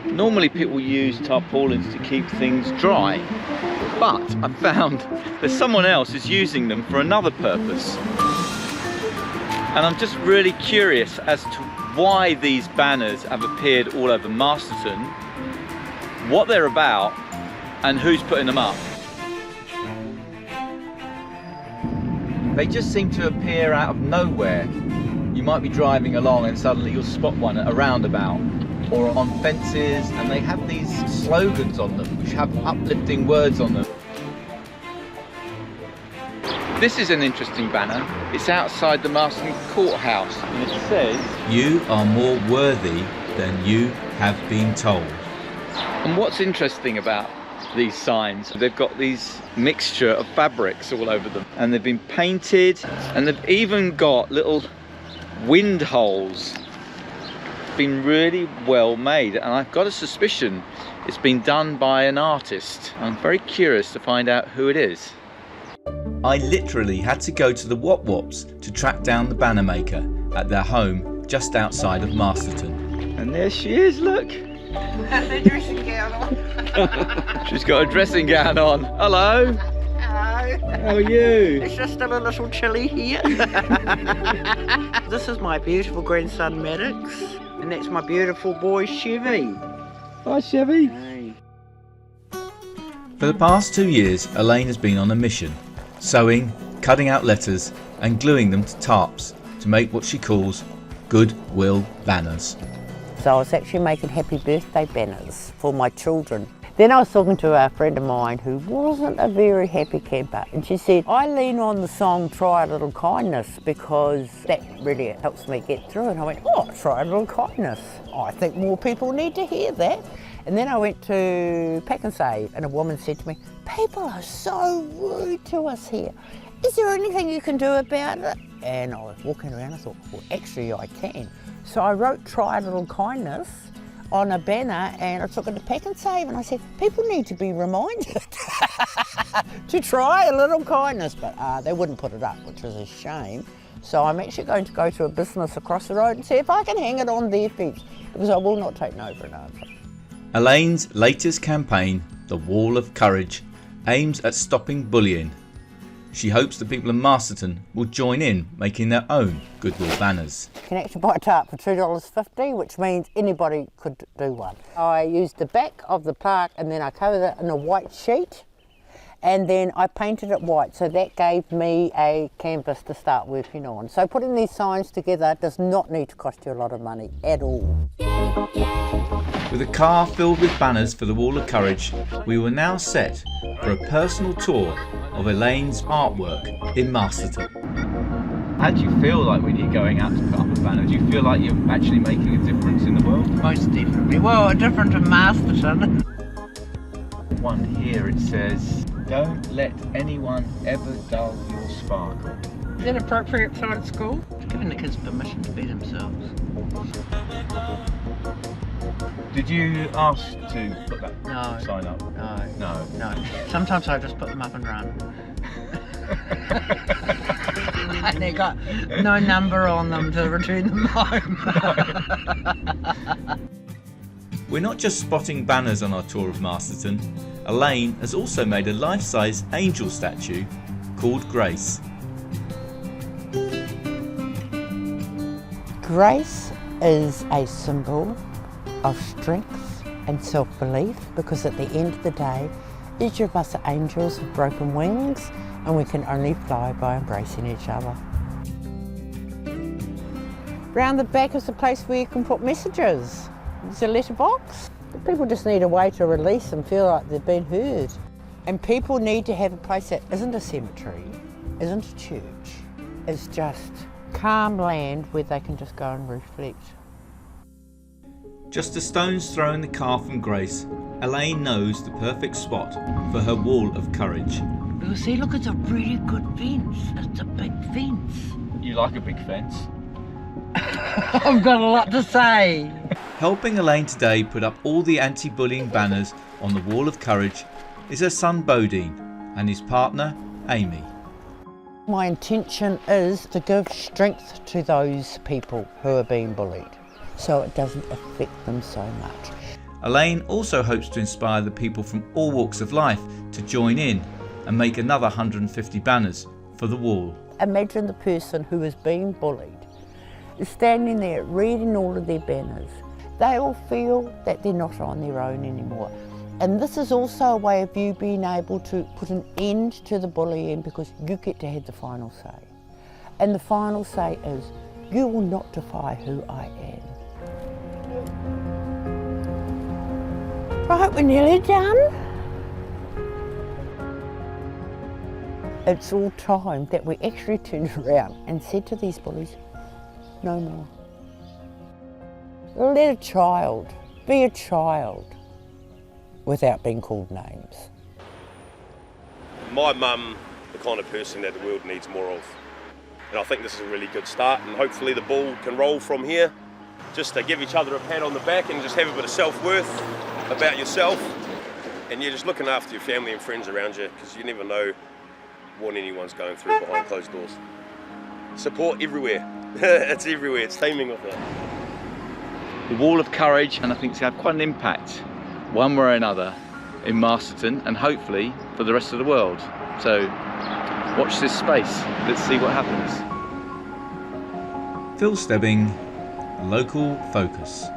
Normally people use tarpaulins to keep things dry, but I found that someone else is using them for another purpose. And I'm just really curious as to why these banners have appeared all over Masterton, what they're about, and who's putting them up. They just seem to appear out of nowhere. You might be driving along and suddenly you'll spot one at a roundabout or on fences, and they have these slogans on them which have uplifting words on them. This is an interesting banner. It's outside the Masterton courthouse and it says, "You are more worthy than you have been told." and what's interesting about these signs, they've got these mixture of fabrics all over them, and they've been painted, and they've even got little wind holes. Been really well made, and I've got a suspicion it's been done by an artist. I'm very curious to find out who it is. I literally had to go to the Wop Wops to track down the banner maker at their home just outside of Masterton. And there she is, look. Her dressing gown on. She's got a dressing gown on. Hello. Hello. How are you? It's just a little chilly here. This is my beautiful grandson Maddox, and that's my beautiful boy Chevy. Hi, Chevy. Hey. For the past 2 years, Elaine has been on a mission, sewing, cutting out letters and gluing them to tarps to make what she calls goodwill banners. So I was actually making happy birthday banners for my children. Then I was talking to a friend of mine who wasn't a very happy camper, and she said, I lean on the song Try a Little Kindness because that really helps me get through. And I went, oh, try a little kindness. I think more people need to hear that. And then I went to Pack and Save, and a woman said to me, people are so rude to us here. Is there anything you can do about it? And I was walking around, I thought, well, actually I can. So I wrote Try a Little Kindness on a banner, and I took it to Pack and Save, and I said, people need to be reminded to try a little kindness, but they wouldn't put it up, which was a shame. So I'm actually going to go to a business across the road and see if I can hang it on their fence, because I will not take no for an answer. Elaine's latest campaign, The Wall of Courage, aims at stopping bullying. She hopes the people of Masterton will join in making their own goodwill banners. You can actually buy a tarp for $2.50, which means anybody could do one. I used the back of the plaque, and then I covered it in a white sheet, and then I painted it white, so that gave me a canvas to start working on. So putting these signs together does not need to cost you a lot of money at all. With a car filled with banners for the Wall of Courage, we were now set for a personal tour of Elaine's artwork in Masterton. How do you feel like when you're going out to put up a banner? Do you feel like you're actually making a difference in the world? Most definitely. Well, different to Masterton. One here, it says, don't let anyone ever dull your sparkle. Is that appropriate outside of school? Giving the kids permission to be themselves. Did you ask to put that No. sign up? No. No. No. Sometimes I just put them up and run. They got no number on them to return them home. We're not just spotting banners on our tour of Masterton. Elaine has also made a life-size angel statue called Grace. Grace is a symbol of strength and self-belief, because at the end of the day, each of us are angels with broken wings, and we can only fly by embracing each other. Round the back is a place where you can put messages. There's a letterbox. People just need a way to release and feel like they've been heard. And people need to have a place that isn't a cemetery, isn't a church. It's just calm land where they can just go and reflect. Just a stone's throw in the car from Grace, Elaine knows the perfect spot for her Wall of Courage. You see, look, it's a really good fence. It's a big fence. You like a big fence? I've got a lot to say. Helping Elaine today put up all the anti-bullying banners on the Wall of Courage is her son Bodine and his partner Amy. My intention is to give strength to those people who are being bullied, so it doesn't affect them so much. Elaine also hopes to inspire the people from all walks of life to join in and make another 150 banners for the wall. Imagine the person who is being bullied is standing there reading all of their banners. They all feel that they're not on their own anymore. And this is also a way of you being able to put an end to the bullying, because you get to have the final say. And the final say is, you will not defy who I am. Right, we're nearly done. It's all time that we actually turned around and said to these bullies, no more. Let a child be a child without being called names. My mum, the kind of person that the world needs more of. And I think this is a really good start, and hopefully the ball can roll from here. Just to give each other a pat on the back and just have a bit of self-worth about yourself. And you're just looking after your family and friends around you, because you never know what anyone's going through behind closed doors. Support everywhere. It's everywhere, it's teeming with it. The Wall of Courage, and I think it's had quite an impact, one way or another, in Masterton and hopefully for the rest of the world. So watch this space, let's see what happens. Phil Stebbing, Local Focus.